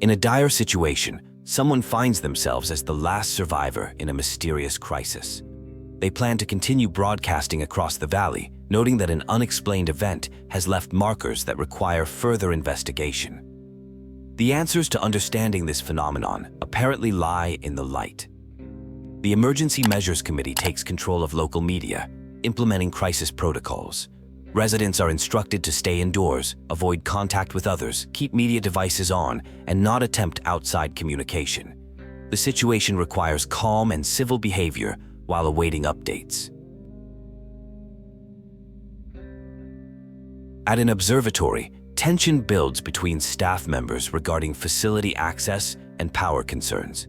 In a dire situation, someone finds themselves as the last survivor in a mysterious crisis. They plan to continue broadcasting across the valley, noting that an unexplained event has left markers that require further investigation. The answers to understanding this phenomenon apparently lie in the light. The Emergency Measures Committee takes control of local media, implementing crisis protocols. Residents are instructed to stay indoors, avoid contact with others, keep media devices on, and not attempt outside communication. The situation requires calm and civil behavior while awaiting updates. At an observatory, tension builds between staff members regarding facility access and power concerns.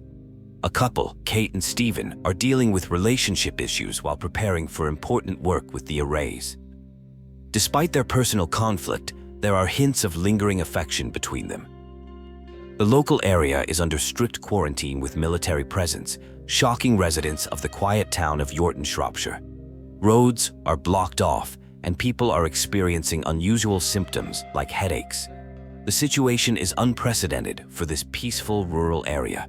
A couple, Kate and Stephen, are dealing with relationship issues while preparing for important work with the arrays. Despite their personal conflict, there are hints of lingering affection between them. The local area is under strict quarantine with military presence, shocking residents of the quiet town of Yaughton, Shropshire. Roads are blocked off, and people are experiencing unusual symptoms like headaches. The situation is unprecedented for this peaceful rural area.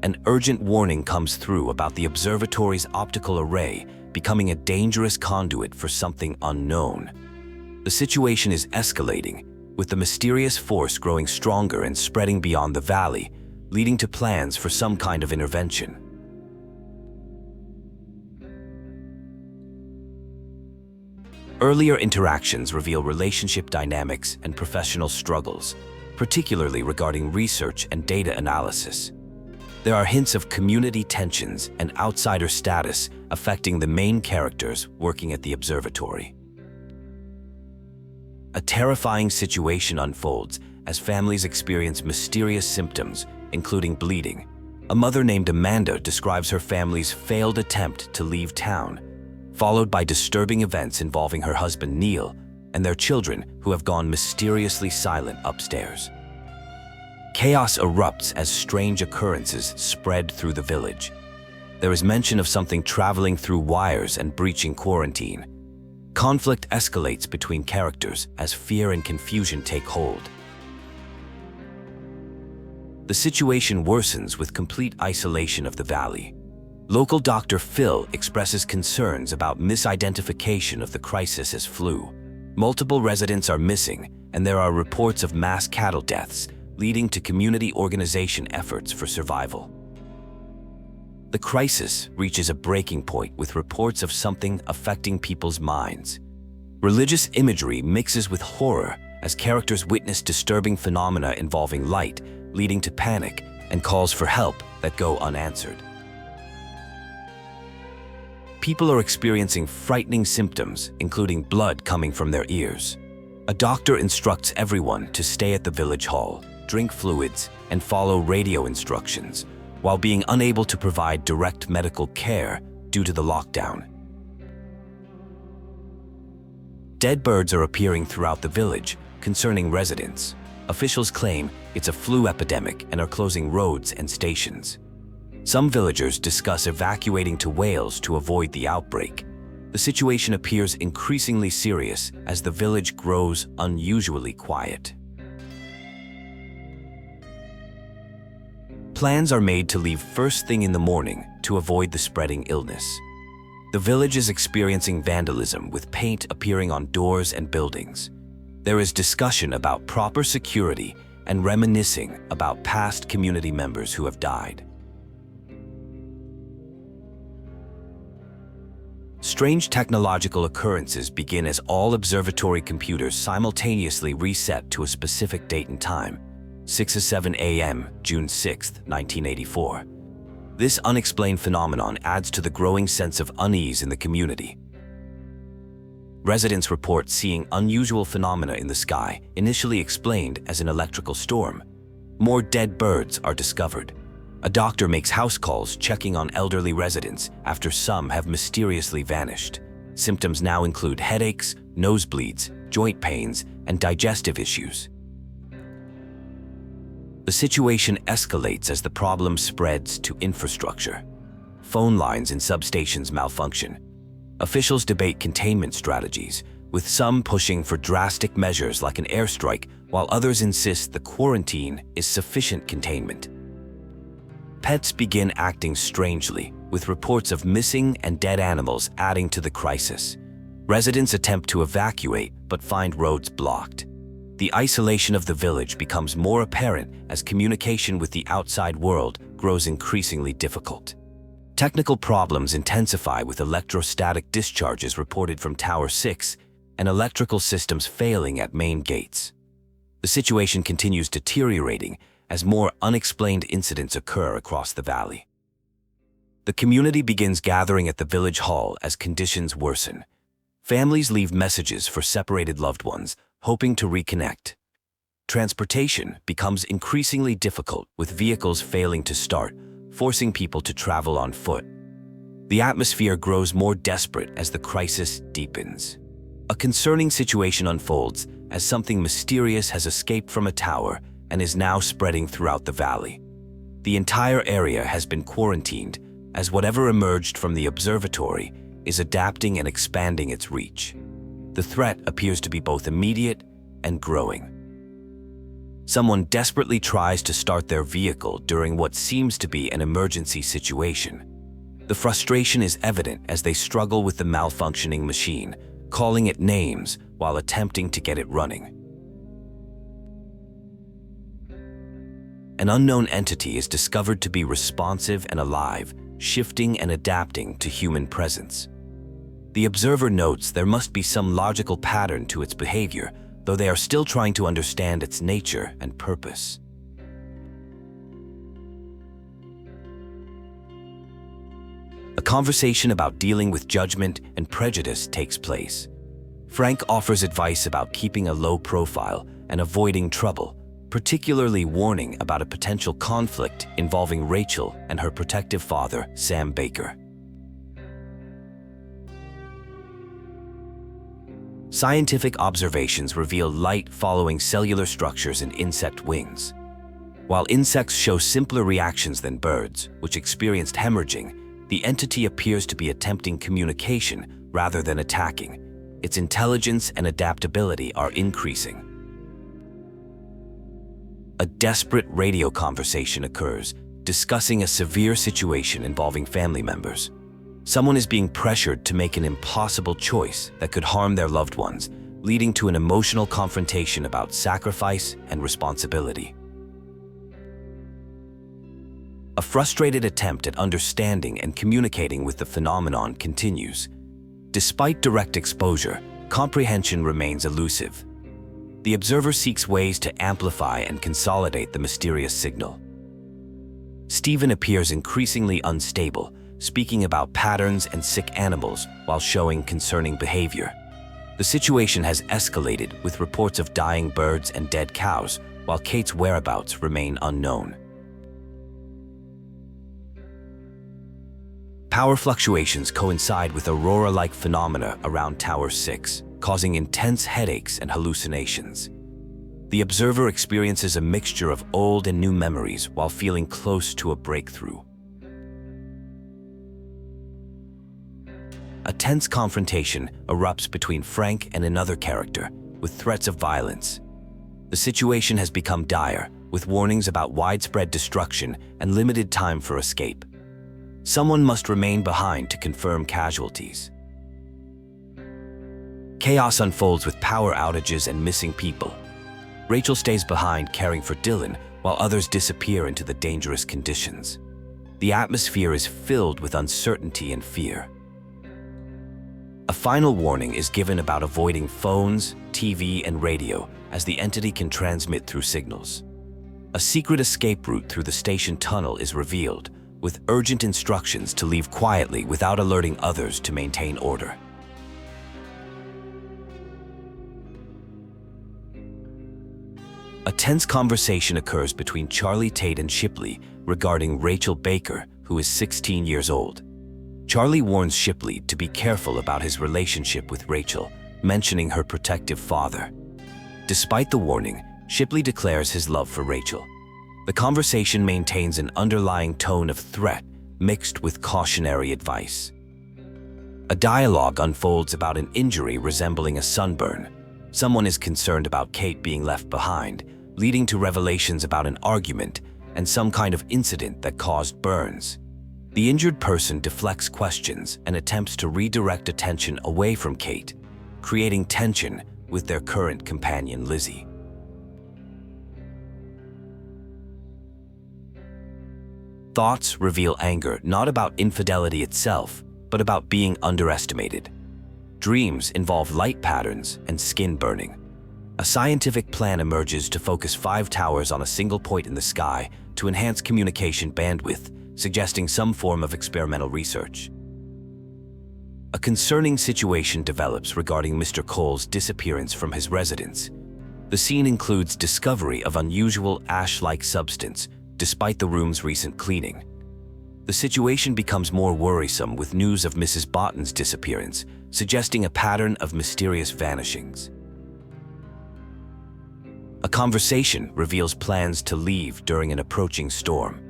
An urgent warning comes through about the observatory's optical array becoming a dangerous conduit for something unknown. The situation is escalating, with the mysterious force growing stronger and spreading beyond the valley, leading to plans for some kind of intervention. Earlier interactions reveal relationship dynamics and professional struggles, particularly regarding research and data analysis. There are hints of community tensions and outsider status affecting the main characters working at the observatory. A terrifying situation unfolds as families experience mysterious symptoms, including bleeding. A mother named Amanda describes her family's failed attempt to leave town, followed by disturbing events involving her husband Neil and their children who have gone mysteriously silent upstairs. Chaos erupts as strange occurrences spread through the village. There is mention of something traveling through wires and breaching quarantine. Conflict escalates between characters as fear and confusion take hold. The situation worsens with complete isolation of the valley. Local Dr. Phil expresses concerns about misidentification of the crisis as flu. Multiple residents are missing, and there are reports of mass cattle deaths, leading to community organization efforts for survival. The crisis reaches a breaking point with reports of something affecting people's minds. Religious imagery mixes with horror as characters witness disturbing phenomena involving light, leading to panic and calls for help that go unanswered. People are experiencing frightening symptoms, including blood coming from their ears. A doctor instructs everyone to stay at the village hall, drink fluids, and follow radio instructions, while being unable to provide direct medical care due to the lockdown. Dead birds are appearing throughout the village, concerning residents. Officials claim it's a flu epidemic and are closing roads and stations. Some villagers discuss evacuating to Wales to avoid the outbreak. The situation appears increasingly serious as the village grows unusually quiet. Plans are made to leave first thing in the morning to avoid the spreading illness. The village is experiencing vandalism with paint appearing on doors and buildings. There is discussion about proper security and reminiscing about past community members who have died. Strange technological occurrences begin as all observatory computers simultaneously reset to a specific date and time, 6:07 a.m., June 6, 1984. This unexplained phenomenon adds to the growing sense of unease in the community. Residents report seeing unusual phenomena in the sky, initially explained as an electrical storm. More dead birds are discovered. A doctor makes house calls checking on elderly residents after some have mysteriously vanished. Symptoms now include headaches, nosebleeds, joint pains, and digestive issues. The situation escalates as the problem spreads to infrastructure. Phone lines in substations malfunction. Officials debate containment strategies, with some pushing for drastic measures like an airstrike, while others insist the quarantine is sufficient containment. Pets begin acting strangely, with reports of missing and dead animals adding to the crisis. Residents attempt to evacuate but find roads blocked. The isolation of the village becomes more apparent as communication with the outside world grows increasingly difficult. Technical problems intensify with electrostatic discharges reported from Tower 6 and electrical systems failing at main gates. The situation continues deteriorating as more unexplained incidents occur across the valley. The community begins gathering at the village hall as conditions worsen. Families leave messages for separated loved ones, hoping to reconnect. Transportation becomes increasingly difficult, with vehicles failing to start, forcing people to travel on foot. The atmosphere grows more desperate as the crisis deepens. A concerning situation unfolds as something mysterious has escaped from a tower and is now spreading throughout the valley. The entire area has been quarantined as whatever emerged from the observatory is adapting and expanding its reach. The threat appears to be both immediate and growing. Someone desperately tries to start their vehicle during what seems to be an emergency situation. The frustration is evident as they struggle with the malfunctioning machine, calling it names while attempting to get it running. An unknown entity is discovered to be responsive and alive, shifting and adapting to human presence. The observer notes there must be some logical pattern to its behavior, though they are still trying to understand its nature and purpose. A conversation about dealing with judgment and prejudice takes place. Frank offers advice about keeping a low profile and avoiding trouble, particularly warning about a potential conflict involving Rachel and her protective father, Sam Baker. Scientific observations reveal light following cellular structures in insect wings. While insects show simpler reactions than birds, which experienced hemorrhaging, the entity appears to be attempting communication rather than attacking. Its intelligence and adaptability are increasing. A desperate radio conversation occurs, discussing a severe situation involving family members. Someone is being pressured to make an impossible choice that could harm their loved ones, leading to an emotional confrontation about sacrifice and responsibility. A frustrated attempt at understanding and communicating with the phenomenon continues. Despite direct exposure, comprehension remains elusive. The observer seeks ways to amplify and consolidate the mysterious signal. Stephen appears increasingly unstable, speaking about patterns and sick animals while showing concerning behavior. The situation has escalated with reports of dying birds and dead cows, while Kate's whereabouts remain unknown. Power fluctuations coincide with aurora-like phenomena around Tower 6, causing intense headaches and hallucinations. The observer experiences a mixture of old and new memories while feeling close to a breakthrough. A tense confrontation erupts between Frank and another character, with threats of violence. The situation has become dire, with warnings about widespread destruction and limited time for escape. Someone must remain behind to confirm casualties. Chaos unfolds with power outages and missing people. Rachel stays behind caring for Dylan, while others disappear into the dangerous conditions. The atmosphere is filled with uncertainty and fear. A final warning is given about avoiding phones, TV, and radio, as the entity can transmit through signals. A secret escape route through the station tunnel is revealed, with urgent instructions to leave quietly without alerting others to maintain order. A tense conversation occurs between Charlie Tate and Shipley regarding Rachel Baker, who is 16 years old. Charlie warns Shipley to be careful about his relationship with Rachel, mentioning her protective father. Despite the warning, Shipley declares his love for Rachel. The conversation maintains an underlying tone of threat mixed with cautionary advice. A dialogue unfolds about an injury resembling a sunburn. Someone is concerned about Kate being left behind, leading to revelations about an argument and some kind of incident that caused burns. The injured person deflects questions and attempts to redirect attention away from Kate, creating tension with their current companion, Lizzie. Thoughts reveal anger not about infidelity itself, but about being underestimated. Dreams involve light patterns and skin burning. A scientific plan emerges to focus 5 towers on a single point in the sky to enhance communication bandwidth, suggesting some form of experimental research. A concerning situation develops regarding Mr. Cole's disappearance from his residence. The scene includes discovery of unusual ash-like substance despite the room's recent cleaning. The situation becomes more worrisome with news of Mrs. Botton's disappearance, suggesting a pattern of mysterious vanishings. A conversation reveals plans to leave during an approaching storm.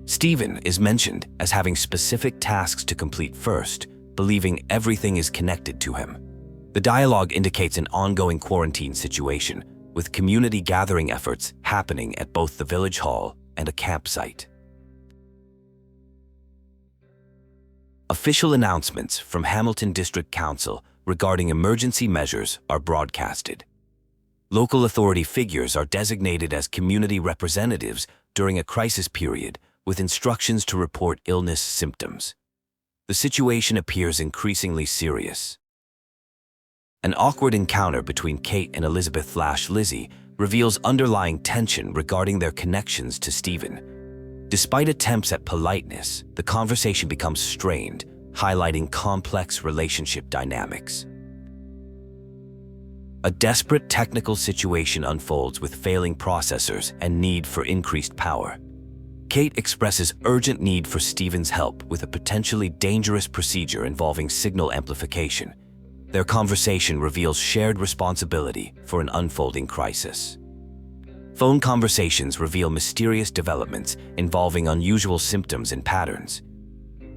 Stephen is mentioned as having specific tasks to complete first, believing everything is connected to him. The dialogue indicates an ongoing quarantine situation, with community gathering efforts happening at both the village hall and a campsite. Official announcements from Hamilton District Council regarding emergency measures are broadcasted. Local authority figures are designated as community representatives during a crisis period, with instructions to report illness symptoms. The situation appears increasingly serious. An awkward encounter between Kate and Elizabeth/Lizzie reveals underlying tension regarding their connections to Stephen. Despite attempts at politeness, the conversation becomes strained, highlighting complex relationship dynamics. A desperate technical situation unfolds with failing processors and need for increased power. Kate expresses urgent need for Stephen's help with a potentially dangerous procedure involving signal amplification. Their conversation reveals shared responsibility for an unfolding crisis. Phone conversations reveal mysterious developments involving unusual symptoms and patterns.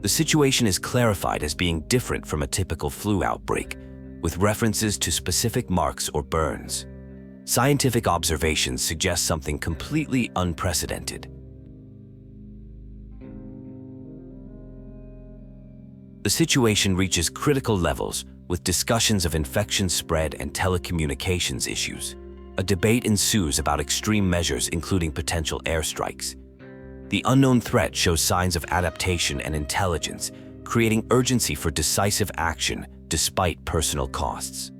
The situation is clarified as being different from a typical flu outbreak, with references to specific marks or burns. Scientific observations suggest something completely unprecedented. The situation reaches critical levels, with discussions of infection spread and telecommunications issues. A debate ensues about extreme measures, including potential airstrikes. The unknown threat shows signs of adaptation and intelligence, creating urgency for decisive action despite personal costs.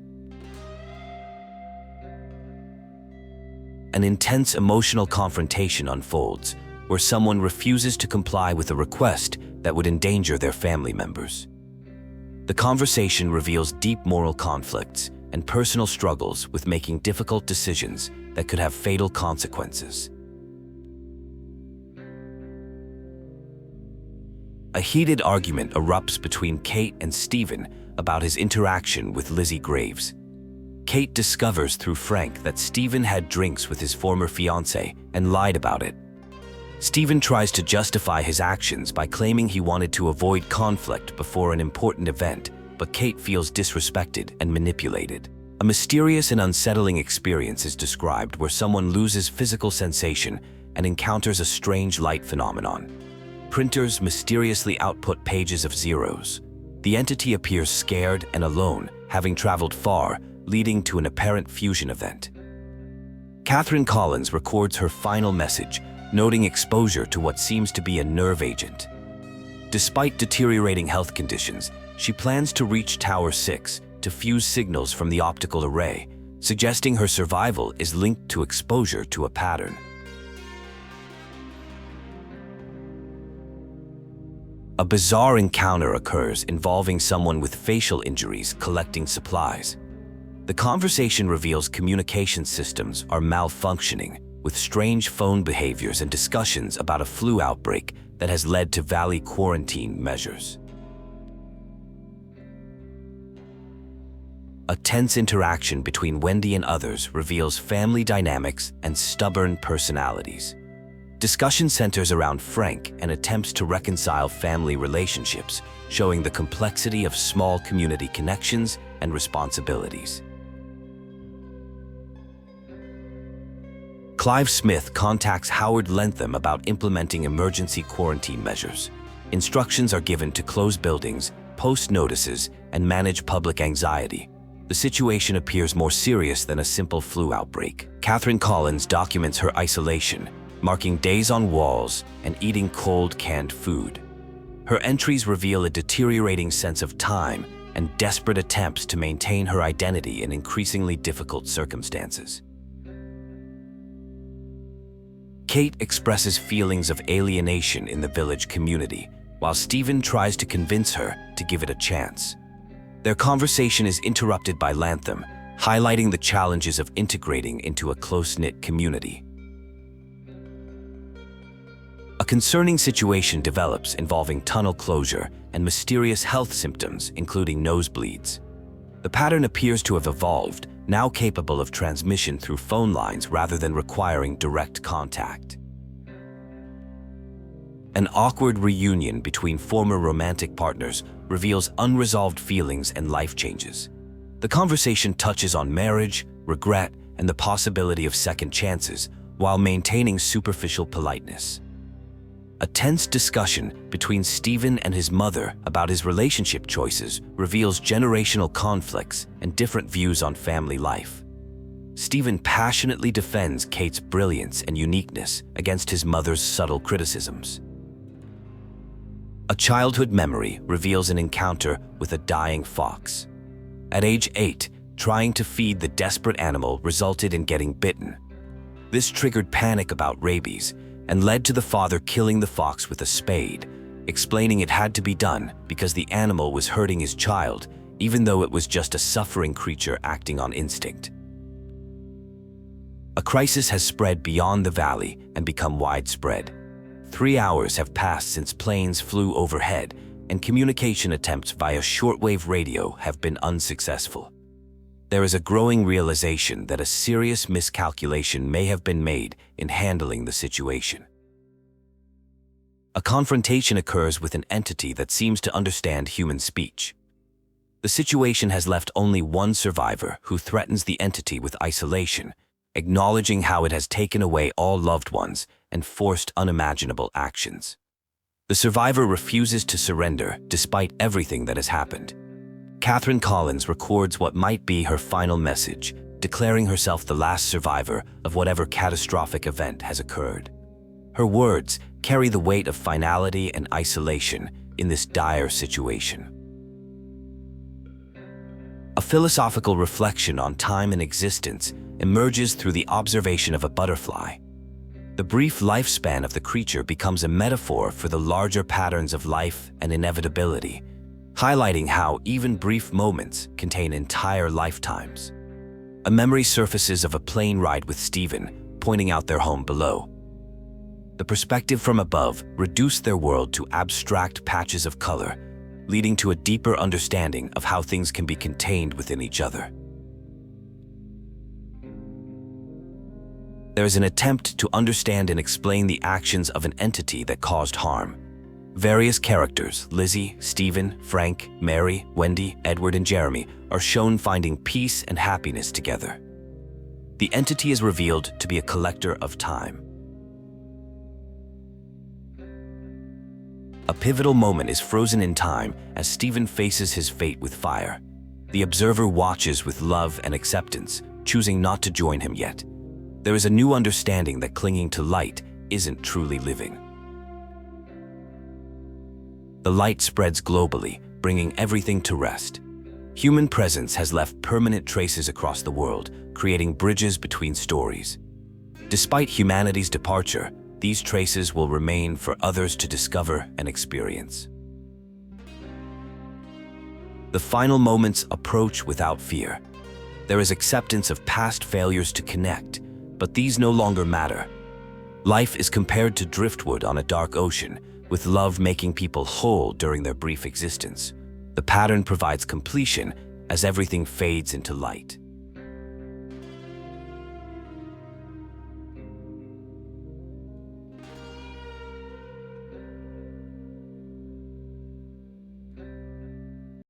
An intense emotional confrontation unfolds, where someone refuses to comply with a request that would endanger their family members. The conversation reveals deep moral conflicts and personal struggles with making difficult decisions that could have fatal consequences. A heated argument erupts between Kate and Stephen about his interaction with Lizzie Graves. Kate discovers through Frank that Stephen had drinks with his former fiancée and lied about it. Stephen tries to justify his actions by claiming he wanted to avoid conflict before an important event, but Kate feels disrespected and manipulated. A mysterious and unsettling experience is described where someone loses physical sensation and encounters a strange light phenomenon. Printers mysteriously output pages of zeros. The entity appears scared and alone, having traveled far, leading to an apparent fusion event. Catherine Collins records her final message, noting exposure to what seems to be a nerve agent. Despite deteriorating health conditions, she plans to reach Tower 6 to fuse signals from the optical array, suggesting her survival is linked to exposure to a pattern. A bizarre encounter occurs involving someone with facial injuries collecting supplies. The conversation reveals communication systems are malfunctioning, with strange phone behaviors and discussions about a flu outbreak that has led to valley quarantine measures. A tense interaction between Wendy and others reveals family dynamics and stubborn personalities. Discussion centers around Frank and attempts to reconcile family relationships, showing the complexity of small community connections and responsibilities. Clive Smith contacts Howard Lentham about implementing emergency quarantine measures. Instructions are given to close buildings, post notices, and manage public anxiety. The situation appears more serious than a simple flu outbreak. Catherine Collins documents her isolation, marking days on walls and eating cold canned food. Her entries reveal a deteriorating sense of time and desperate attempts to maintain her identity in increasingly difficult circumstances. Kate expresses feelings of alienation in the village community, while Stephen tries to convince her to give it a chance. Their conversation is interrupted by Lantham, highlighting the challenges of integrating into a close-knit community. A concerning situation develops involving tunnel closure and mysterious health symptoms, including nosebleeds. The pattern appears to have evolved, now capable of transmission through phone lines rather than requiring direct contact. An awkward reunion between former romantic partners reveals unresolved feelings and life changes. The conversation touches on marriage, regret, and the possibility of second chances, while maintaining superficial politeness. A tense discussion between Stephen and his mother about his relationship choices reveals generational conflicts and different views on family life. Stephen passionately defends Kate's brilliance and uniqueness against his mother's subtle criticisms. A childhood memory reveals an encounter with a dying fox. At age 8, trying to feed the desperate animal resulted in getting bitten. This triggered panic about rabies and led to the father killing the fox with a spade, explaining it had to be done because the animal was hurting his child, even though it was just a suffering creature acting on instinct. A crisis has spread beyond the valley and become widespread. 3 hours have passed since planes flew overhead, and communication attempts via shortwave radio have been unsuccessful. There is a growing realization that a serious miscalculation may have been made in handling the situation. A confrontation occurs with an entity that seems to understand human speech. The situation has left only one survivor who threatens the entity with isolation, acknowledging how it has taken away all loved ones and forced unimaginable actions. The survivor refuses to surrender despite everything that has happened. Catherine Collins records what might be her final message, declaring herself the last survivor of whatever catastrophic event has occurred. Her words carry the weight of finality and isolation in this dire situation. A philosophical reflection on time and existence emerges through the observation of a butterfly. The brief lifespan of the creature becomes a metaphor for the larger patterns of life and inevitability, highlighting how even brief moments contain entire lifetimes. A memory surfaces of a plane ride with Stephen, pointing out their home below. The perspective from above reduced their world to abstract patches of color, leading to a deeper understanding of how things can be contained within each other. There is an attempt to understand and explain the actions of an entity that caused harm. Various characters, Lizzie, Stephen, Frank, Mary, Wendy, Edward, and Jeremy, are shown finding peace and happiness together. The entity is revealed to be a collector of time. A pivotal moment is frozen in time as Stephen faces his fate with fire. The observer watches with love and acceptance, choosing not to join him yet. There is a new understanding that clinging to light isn't truly living. The light spreads globally, bringing everything to rest. Human presence has left permanent traces across the world, creating bridges between stories. Despite humanity's departure, these traces will remain for others to discover and experience. The final moments approach without fear. There is acceptance of past failures to connect, but these no longer matter. Life is compared to driftwood on a dark ocean, with love making people whole during their brief existence. The pattern provides completion as everything fades into light.